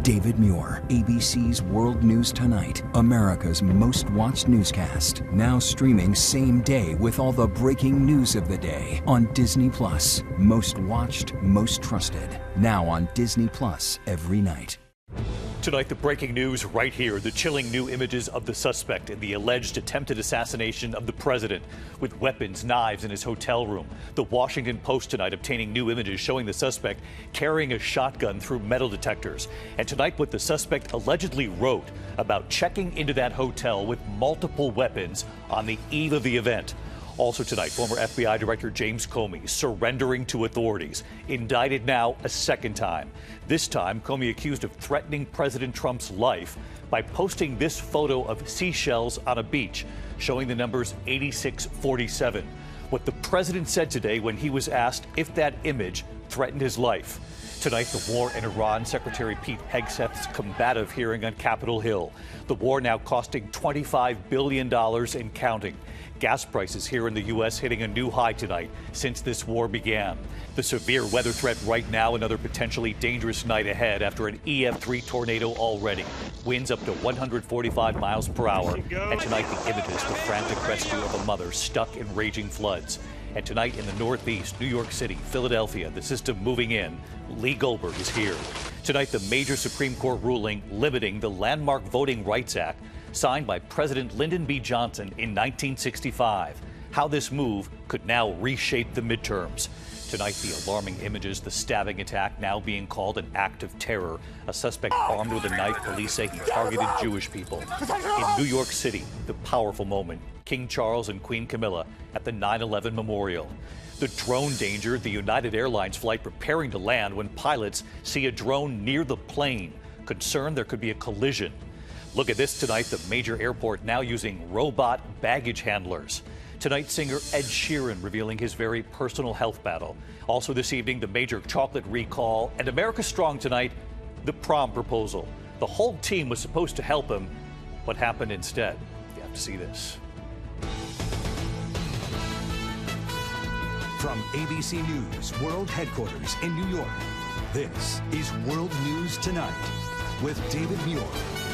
David Muir, ABC's World News Tonight, America's most watched newscast. Now streaming same day with all the breaking news of the day on Disney Plus. Most watched, most trusted. Now on Disney Plus every night. Tonight, the breaking news right here. The chilling new images of the suspect in the alleged attempted assassination of the president with weapons, knives in his hotel room. The Washington Post tonight obtaining new images showing the suspect carrying a shotgun through metal detectors. And tonight, what the suspect allegedly wrote about checking into that hotel with multiple weapons on the eve of the event. Also tonight, former FBI Director James Comey surrendering to authorities, indicted now a second time. This time, Comey accused of threatening President Trump's life by posting this photo of seashells on a beach, showing the numbers 8647. What the president said today when he was asked if that image threatened his life. Tonight, the war in Iran, Secretary Pete Hegseth's combative hearing on Capitol Hill. The war now costing $25 billion and counting. Gas prices here in the U.S. hitting a new high tonight since this war began. The severe weather threat right now, another potentially dangerous night ahead after an EF3 tornado already. Winds up to 145 miles per hour. And tonight, the images, the frantic rescue of a mother stuck in raging floods. And tonight in the Northeast, New York City, Philadelphia, the system moving in. Lee Goldberg is here. Tonight, the major Supreme Court ruling limiting the landmark Voting Rights Act signed by President Lyndon B. Johnson in 1965. How this move could now reshape the midterms. Tonight, the alarming images, the stabbing attack now being called an act of terror. A suspect armed with a knife, police say he targeted Jewish people. In New York City, the powerful moment, King Charles and Queen Camilla at the 9/11 memorial. The drone danger, the United Airlines flight preparing to land when pilots see a drone near the plane. Concerned there could be a collision. Look at this tonight, the major airport now using robot baggage handlers. Tonight, singer Ed Sheeran revealing his very personal health battle. Also this evening, the major chocolate recall. And America Strong tonight, the prom proposal. The whole team was supposed to help him. What happened instead? You have to see this. From ABC News World Headquarters in New York, this is World News Tonight with David Muir.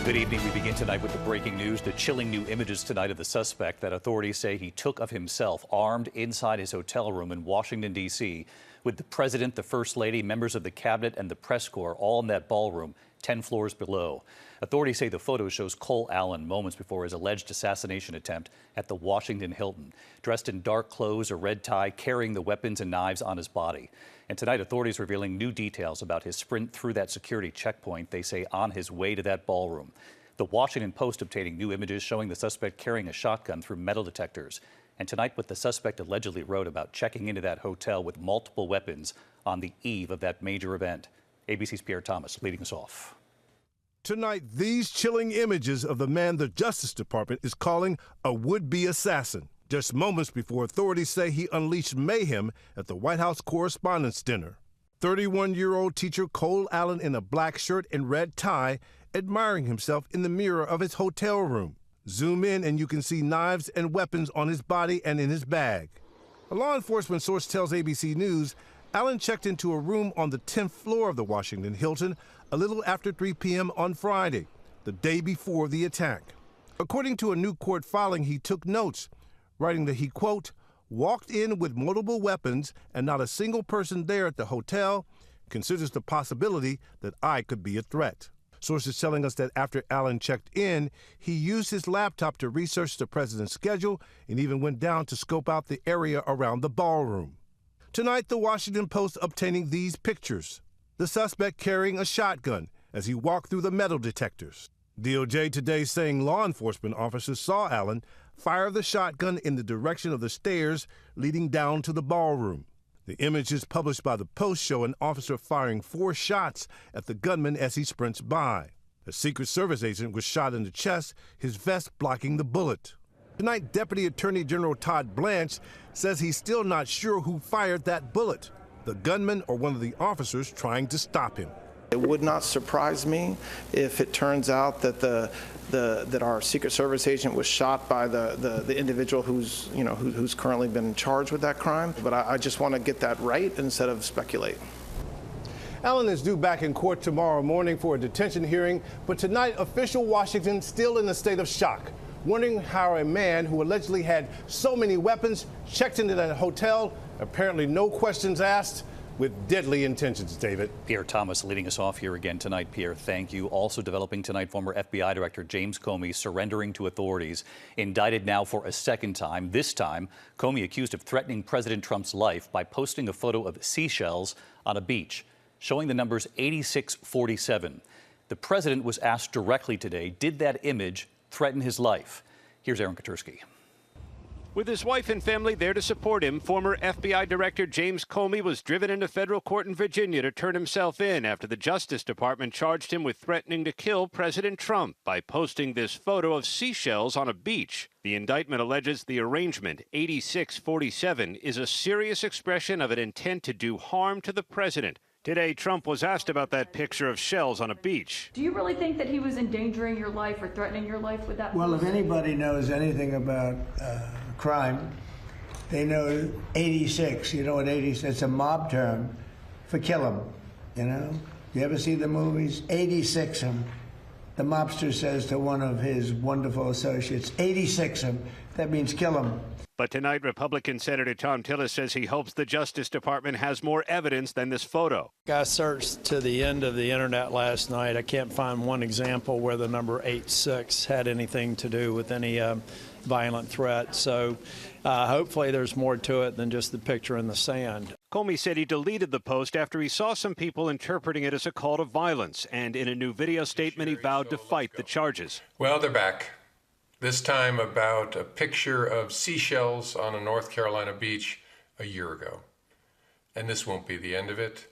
Good evening. We begin tonight with the breaking news, the chilling new images tonight of the suspect that authorities say he took of himself armed inside his hotel room in Washington, D.C., with the president, the first lady, members of the cabinet, and the press corps all in that ballroom 10 floors below. Authorities say the photo shows Cole Allen moments before his alleged assassination attempt at the Washington Hilton, dressed in dark clothes, a red tie, carrying the weapons and knives on his body. And tonight, authorities revealing new details about his sprint through that security checkpoint, they say on his way to that ballroom. The Washington Post obtaining new images showing the suspect carrying a shotgun through metal detectors. And tonight, what the suspect allegedly wrote about checking into that hotel with multiple weapons on the eve of that major event. ABC's Pierre Thomas leading us off. Tonight, these chilling images of the man the Justice Department is calling a would-be assassin. Just moments before authorities say he unleashed mayhem at the White House Correspondents' Dinner. 31-year-old teacher Cole Allen in a black shirt and red tie, admiring himself in the mirror of his hotel room. Zoom in and you can see knives and weapons on his body and in his bag. A law enforcement source tells ABC News Allen checked into a room on the 10th floor of the Washington Hilton a little after 3 p.m. on Friday, the day before the attack. According to a new court filing, he took notes, writing that he, quote, walked in with multiple weapons and not a single person there at the hotel considers the possibility that I could be a threat. Sources telling us that after Allen checked in, he used his laptop to research the president's schedule and even went down to scope out the area around the ballroom. Tonight, the Washington Post obtaining these pictures. The suspect carrying a shotgun as he walked through the metal detectors. DOJ today saying law enforcement officers saw Allen fire the shotgun in the direction of the stairs leading down to the ballroom. The images published by the Post show an officer firing 4 shots at the gunman as he sprints by. A Secret Service agent was shot in the chest, his vest blocking the bullet. Tonight, Deputy Attorney General Todd Blanche says he's still not sure who fired that bullet, the gunman or one of the officers trying to stop him. It would not surprise me if it turns out that that our Secret Service agent was shot by the individual who's currently been charged with that crime. But I just want to get that right instead of speculate. Allen is due back in court tomorrow morning for a detention hearing, but tonight official Washington still in a state of shock, wondering how a man who allegedly had so many weapons checked into that hotel, apparently no questions asked, with deadly intentions. David. Pierre Thomas leading us off here again tonight. Pierre, thank you. Also developing tonight, former FBI Director James Comey surrendering to authorities, indicted now for a second time. This time, Comey accused of threatening President Trump's life by posting a photo of seashells on a beach, showing the numbers 8647. The president was asked directly today, did that image threaten his life? Here's Aaron Katursky. With his wife and family there to support him, former FBI Director James Comey was driven into federal court in Virginia to turn himself in after the Justice Department charged him with threatening to kill President Trump by posting this photo of seashells on a beach. The indictment alleges the arrangement, 8647, is a serious expression of an intent to do harm to the president. Today, Trump was asked about that picture of shells on a beach. Do you really think that he was endangering your life or threatening your life with that? Well, if anybody knows anything about crime, they know 86. You know what 86? It's a mob term for kill him. You know? You ever see the movies? 86 him. The mobster says to one of his wonderful associates, 86 him. That means kill him. But tonight, Republican Senator Tom Tillis says he hopes the Justice Department has more evidence than this photo. I searched to the end of the internet last night. I can't find one example where the number 86 had anything to do with any violent threat. So hopefully there's more to it than just the picture in the sand. Comey said he deleted the post after he saw some people interpreting it as a call to violence. And in a new video statement, he vowed to fight the charges. Well, they're back. This time about a picture of seashells on a North Carolina beach a year ago. And this won't be the end of it.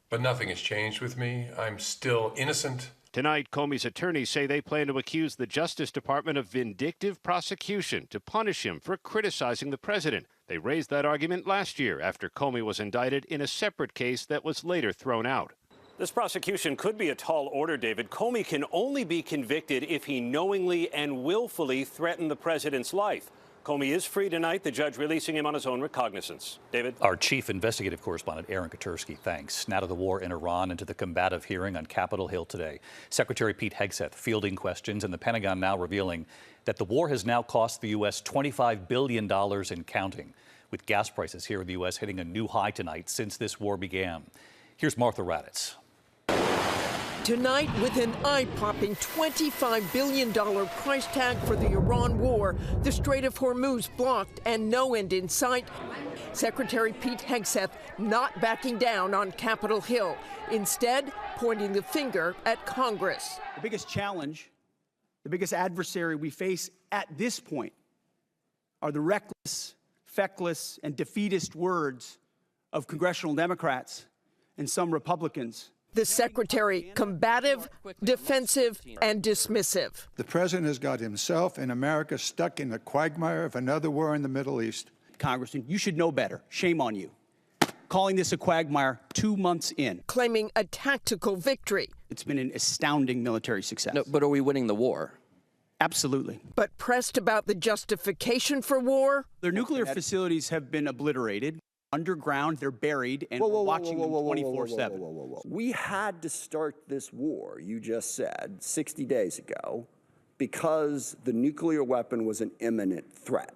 But nothing has changed with me. I'm still innocent. Tonight, Comey's attorneys say they plan to accuse the Justice Department of vindictive prosecution to punish him for criticizing the president. They raised that argument last year after Comey was indicted in a separate case that was later thrown out. This prosecution could be a tall order, David. Comey can only be convicted if he knowingly and willfully threatened the president's life. Comey is free tonight, the judge releasing him on his own recognizance. David? Our chief investigative correspondent, Aaron Katursky, thanks. Now to the war in Iran and to the combative hearing on Capitol Hill today. Secretary Pete Hegseth fielding questions, and the Pentagon now revealing that the war has now cost the U.S. $25 billion and counting, with gas prices here in the U.S. hitting a new high tonight since this war began. Here's Martha Raddatz. Tonight, with an eye-popping $25 billion price tag for the Iran war, the Strait of Hormuz blocked and no end in sight, Secretary Pete Hegseth not backing down on Capitol Hill, instead pointing the finger at Congress. The biggest challenge, the biggest adversary we face at this point are the reckless, feckless, and defeatist words of congressional Democrats and some Republicans. The secretary, combative, defensive, and dismissive. The president has got himself and America stuck in the quagmire of another war in the Middle East. Congressman, you should know better. Shame on you. Calling this a quagmire 2 months in. Claiming a tactical victory. It's been an astounding military success. No, but are we winning the war? Absolutely. But pressed about the justification for war? Their nuclear facilities have been obliterated. Underground, they're buried, and we're watching them 24/7. We had to start this war, you just said, 60 days ago, because the nuclear weapon was an imminent threat.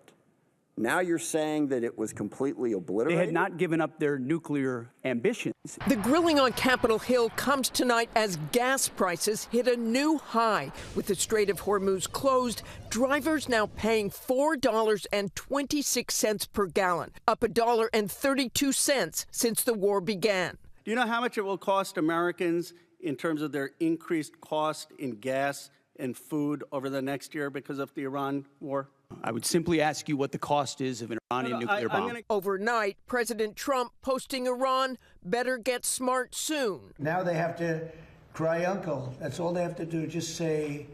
Now you're saying that it was completely obliterated? They had not given up their nuclear ambitions. The grilling on Capitol Hill comes tonight as gas prices hit a new high. With the Strait of Hormuz closed, drivers now paying $4.26 per gallon, up $1.32 since the war began. Do you know how much it will cost Americans in terms of their increased cost in gas and food over the next year because of the Iran war? I would simply ask you what the cost is of an Iranian nuclear bomb. Overnight, President Trump posting Iran better get smart soon. Now they have to cry uncle. That's all they have to do. Just say,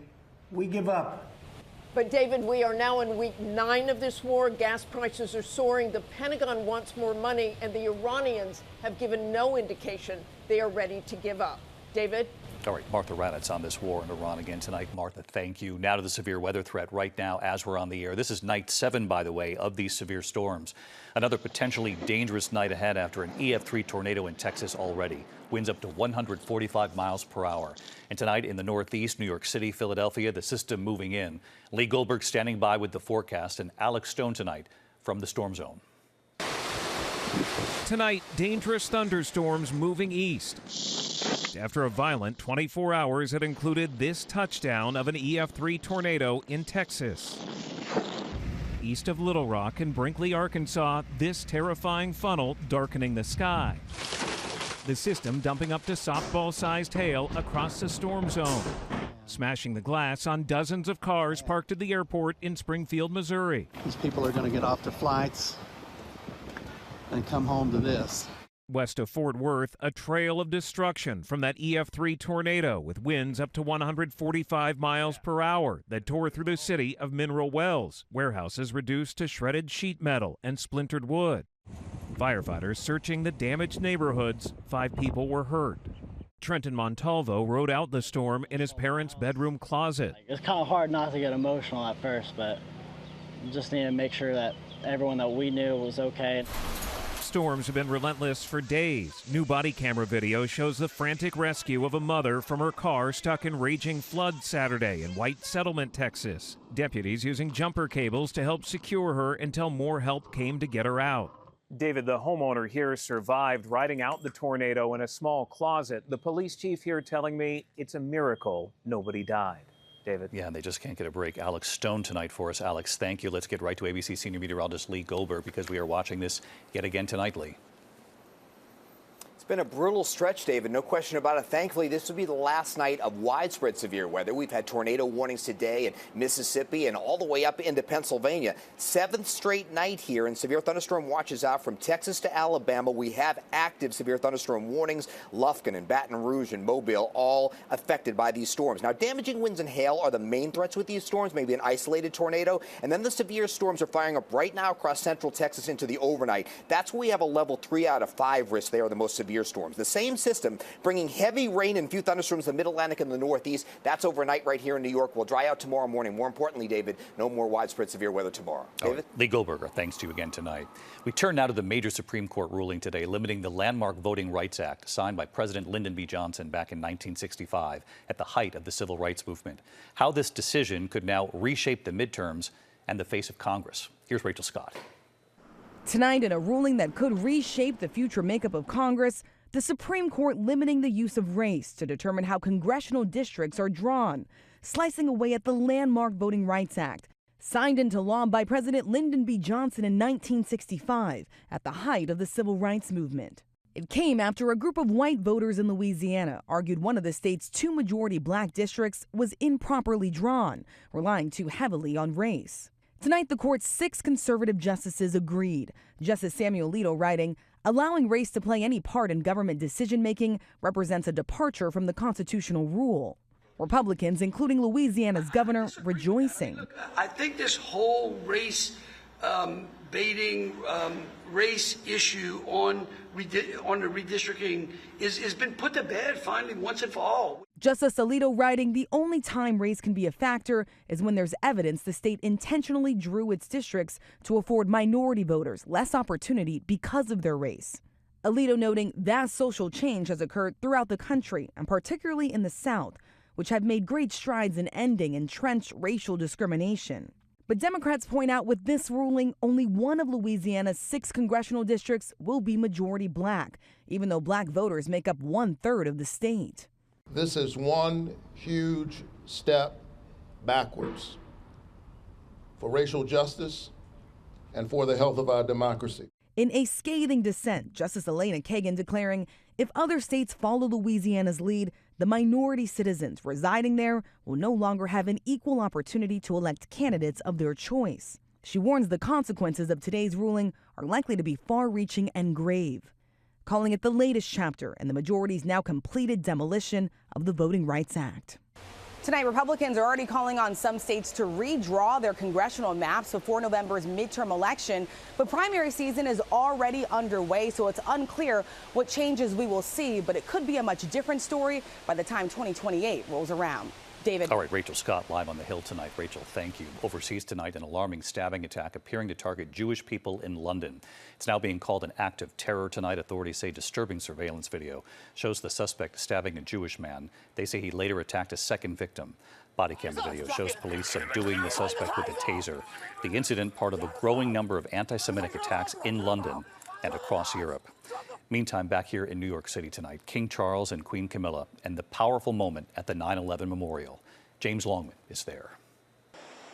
we give up. But David, we are now in week 9 of this war. Gas prices are soaring. The Pentagon wants more money, and the Iranians have given no indication they are ready to give up. David? All right, Martha Raddatz on this war in Iran again tonight. Martha, thank you. Now to the severe weather threat right now as we're on the air. This is night 7, by the way, of these severe storms. Another potentially dangerous night ahead after an EF3 tornado in Texas already. Winds up to 145 miles per hour. And tonight in the Northeast, New York City, Philadelphia, the system moving in. Lee Goldberg standing by with the forecast, and Alex Stone tonight from the storm zone. Tonight, dangerous thunderstorms moving east. After a violent 24 hours that included this touchdown of an EF3 tornado in Texas. East of Little Rock in Brinkley, Arkansas, this terrifying funnel darkening the sky. The system dumping up to softball-sized hail across the storm zone, smashing the glass on dozens of cars parked at the airport in Springfield, Missouri. These people are going to get off their flights and come home to this. West of Fort Worth, a trail of destruction from that EF3 tornado with winds up to 145 miles per hour that tore through the city of Mineral Wells. Warehouses reduced to shredded sheet metal and splintered wood. Firefighters searching the damaged neighborhoods. 5 people were hurt. Trenton Montalvo rode out the storm in his parents' bedroom closet. It's kind of hard not to get emotional at first, but just need to make sure that everyone that we knew was okay. Storms have been relentless for days. New body camera video shows the frantic rescue of a mother from her car stuck in raging flood Saturday in White Settlement, Texas. Deputies using jumper cables to help secure her until more help came to get her out. David, the homeowner here survived riding out the tornado in a small closet. The police chief here telling me it's a miracle nobody died. David. Yeah, and they just can't get a break. Alex Stone tonight for us. Alex, thank you. Let's get right to ABC senior meteorologist Lee Goldberg because we are watching this yet again tonight, Lee. It's been a brutal stretch, David, no question about it. Thankfully, this will be the last night of widespread severe weather. We've had tornado warnings today in Mississippi and all the way up into Pennsylvania. 7th straight night here, and severe thunderstorm watches out from Texas to Alabama. We have active severe thunderstorm warnings. Lufkin and Baton Rouge and Mobile all affected by these storms. Now, damaging winds and hail are the main threats with these storms, maybe an isolated tornado. And then the severe storms are firing up right now across central Texas into the overnight. That's where we have a level 3 out of 5 risk. They are the most severe storms. The same system bringing heavy rain and few thunderstorms in the mid-Atlantic and the Northeast. That's overnight right here in New York. Will dry out tomorrow morning. More importantly, David, no more widespread severe weather tomorrow. David? Lee Goldberger, thanks to you again tonight. We turn now to the major Supreme Court ruling today limiting the landmark Voting Rights Act signed by President Lyndon B. Johnson back in 1965 at the height of the civil rights movement. How this decision could now reshape the midterms and the face of Congress. Here's Rachel Scott. Tonight, in a ruling that could reshape the future makeup of Congress, the Supreme Court limiting the use of race to determine how congressional districts are drawn, slicing away at the landmark Voting Rights Act, signed into law by President Lyndon B. Johnson in 1965 at the height of the civil rights movement. It came after a group of white voters in Louisiana argued one of the state's 2 majority black districts was improperly drawn, relying too heavily on race. Tonight, the court's 6 conservative justices agreed. Justice Samuel Alito writing, allowing race to play any part in government decision-making represents a departure from the constitutional rule. Republicans, including Louisiana's governor, rejoicing. I think this whole race baiting, race issue on the redistricting has been put to bed finally once and for all. Justice Alito writing, the only time race can be a factor is when there's evidence the state intentionally drew its districts to afford minority voters less opportunity because of their race. Alito noting that social change has occurred throughout the country, and particularly in the South, which have made great strides in ending entrenched racial discrimination. But Democrats point out with this ruling, only one of Louisiana's 6 congressional districts will be majority black, even though black voters make up 1/3 of the state. This is one huge step backwards for racial justice and for the health of our democracy. In a scathing dissent, Justice Elena Kagan declaring, if other states follow Louisiana's lead, the minority citizens residing there will no longer have an equal opportunity to elect candidates of their choice. She warns the consequences of today's ruling are likely to be far-reaching and grave, calling it the latest chapter in the majority's now completed demolition of the Voting Rights Act. Tonight, Republicans are already calling on some states to redraw their congressional maps before November's midterm election. But primary season is already underway, so it's unclear what changes we will see. But it could be a much different story by the time 2028 rolls around. David. All right, Rachel Scott live on the Hill tonight. Rachel, thank you. Overseas tonight, an alarming stabbing attack appearing to target Jewish people in London. It's now being called an act of terror tonight. Authorities say disturbing surveillance video shows the suspect stabbing a Jewish man. They say he later attacked a second victim. Body camera video shows police subduing the suspect with a taser. The incident part of a growing number of anti-Semitic attacks in London and across Europe. Meantime, back here in New York City tonight, King Charles and Queen Camilla and the powerful moment at the 9/11 memorial. James Longman is there.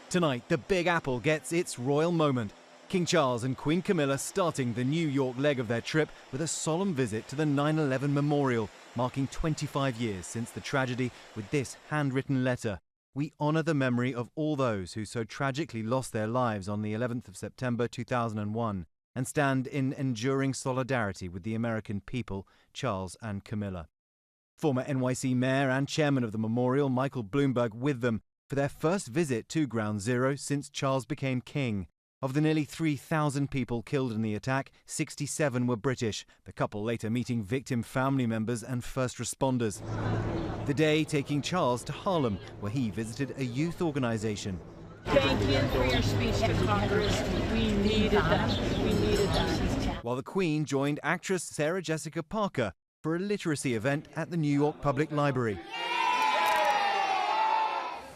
Tonight, the Big Apple gets its royal moment. King Charles and Queen Camilla starting the New York leg of their trip with a solemn visit to the 9/11 memorial, marking 25 years since the tragedy with this handwritten letter. We honor the memory of all those who so tragically lost their lives on the 11th of September 2001. And stand in enduring solidarity with the American people, Charles and Camilla. Former NYC mayor and chairman of the memorial, Michael Bloomberg, with them for their first visit to Ground Zero since Charles became king. Of the nearly 3,000 people killed in the attack, 67 were British, the couple later meeting victim family members and first responders. The day taking Charles to Harlem, where he visited a youth organization. Thank you for your speech to Congress. We needed that. We needed that. While the Queen joined actress Sarah Jessica Parker for a literacy event at the New York Public Library.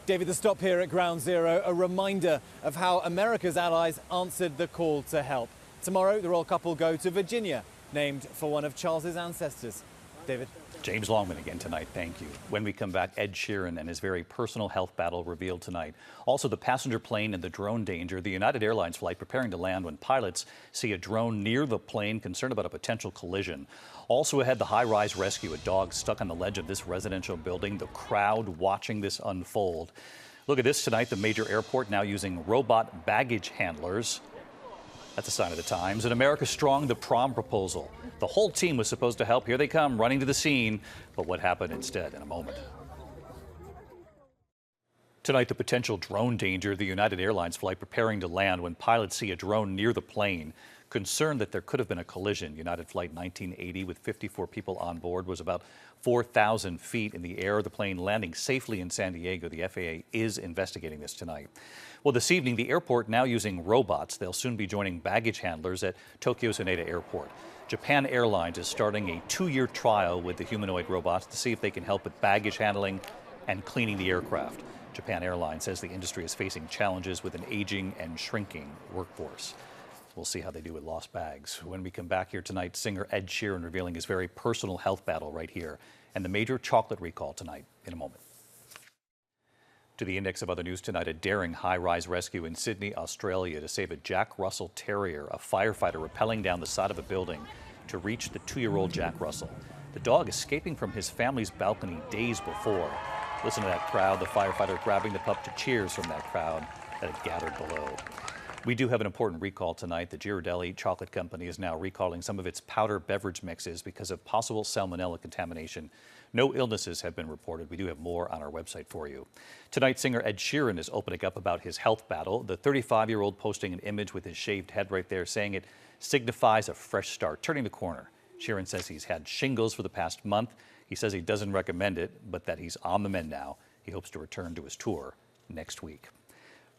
David, the stop here at Ground Zero, a reminder of how America's allies answered the call to help. Tomorrow, the royal couple go to Virginia, named for one of Charles's ancestors. David. James Longman again tonight, thank you. When we come back, Ed Sheeran and his very personal health battle revealed tonight. Also, the passenger plane and the drone danger. The United Airlines flight preparing to land when pilots see a drone near the plane, concerned about a potential collision. Also ahead, the high-rise rescue. A dog stuck on the ledge of this residential building. The crowd watching this unfold. Look at this tonight. The major airport now using robot baggage handlers. That's a sign of the times. And America Strong, the prom proposal. The whole team was supposed to help. Here they come, running to the scene. But what happened instead in a moment? Tonight, the potential drone danger. The United Airlines flight preparing to land when pilots see a drone near the plane. Concerned that there could have been a collision. United Flight 1980 with 54 people on board was about 4,000 feet in the air. The plane landing safely in San Diego. The FAA is investigating this tonight. Well, this evening, the airport now using robots. They'll soon be joining baggage handlers at Tokyo's Haneda Airport. Japan Airlines is starting a 2-year trial with the humanoid robots to see if they can help with baggage handling and cleaning the aircraft. Japan Airlines says the industry is facing challenges with an aging and shrinking workforce. We'll see how they do with lost bags. When we come back here tonight, singer Ed Sheeran revealing his very personal health battle right here, and the major chocolate recall tonight in a moment. To the index of other news tonight, a daring high-rise rescue in Sydney, Australia to save a Jack Russell Terrier, a firefighter rappelling down the side of a building to reach the 2-year-old Jack Russell. The dog escaping from his family's balcony days before. Listen to that crowd, the firefighter grabbing the pup to cheers from that crowd that had gathered below. We do have an important recall tonight. The Ghirardelli Chocolate Company is now recalling some of its powder beverage mixes because of possible salmonella contamination. No illnesses have been reported. We do have more on our website for you. Tonight, singer Ed Sheeran is opening up about his health battle. The 35-year-old posting an image with his shaved head right there, saying it signifies a fresh start, turning the corner. Sheeran says he's had shingles for the past month. He says he doesn't recommend it, but that he's on the mend now. He hopes to return to his tour next week.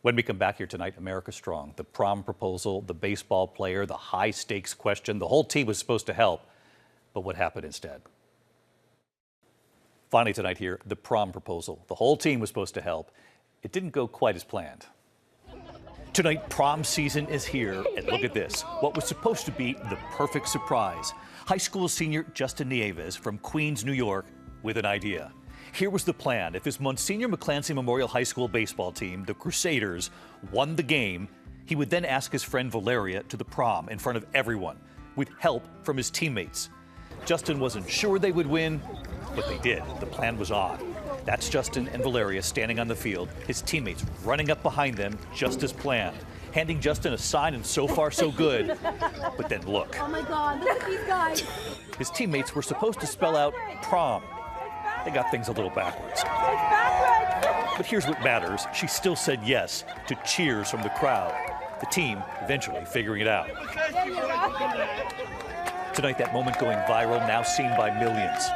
When we come back here tonight, America Strong, the prom proposal, the baseball player, the high-stakes question. The whole team was supposed to help, but what happened instead? Finally tonight here, the prom proposal. The whole team was supposed to help. It didn't go quite as planned. Tonight, prom season is here, and look at this. What was supposed to be the perfect surprise. High school senior Justin Nieves from Queens, New York, with an idea. Here was the plan. If his Monsignor McClancy Memorial High School baseball team, the Crusaders, won the game, he would then ask his friend Valeria to the prom in front of everyone, with help from his teammates. Justin wasn't sure they would win, but they did. The plan was on. That's Justin and Valeria standing on the field, his teammates running up behind them just as planned, handing Justin a sign, and so far so good. But then look. Oh my God, look at these guys. His teammates were supposed to spell out prom. They got things a little backwards. It's backwards. But here's what matters. She still said yes to cheers from the crowd. The team eventually figuring it out. Tonight, that moment going viral, now seen by millions.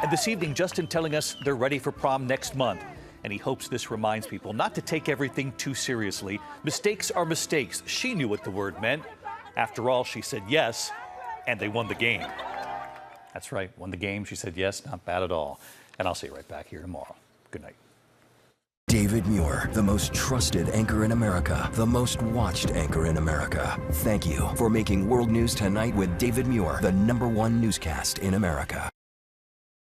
And this evening, Justin telling us they're ready for prom next month. And he hopes this reminds people not to take everything too seriously. Mistakes are mistakes. She knew what the word meant. After all, she said yes, and they won the game. That's right, won the game. She said yes, not bad at all. And I'll see you right back here tomorrow. Good night. David Muir, the most trusted anchor in America, the most watched anchor in America. Thank you for making World News Tonight with David Muir the #1 newscast in America.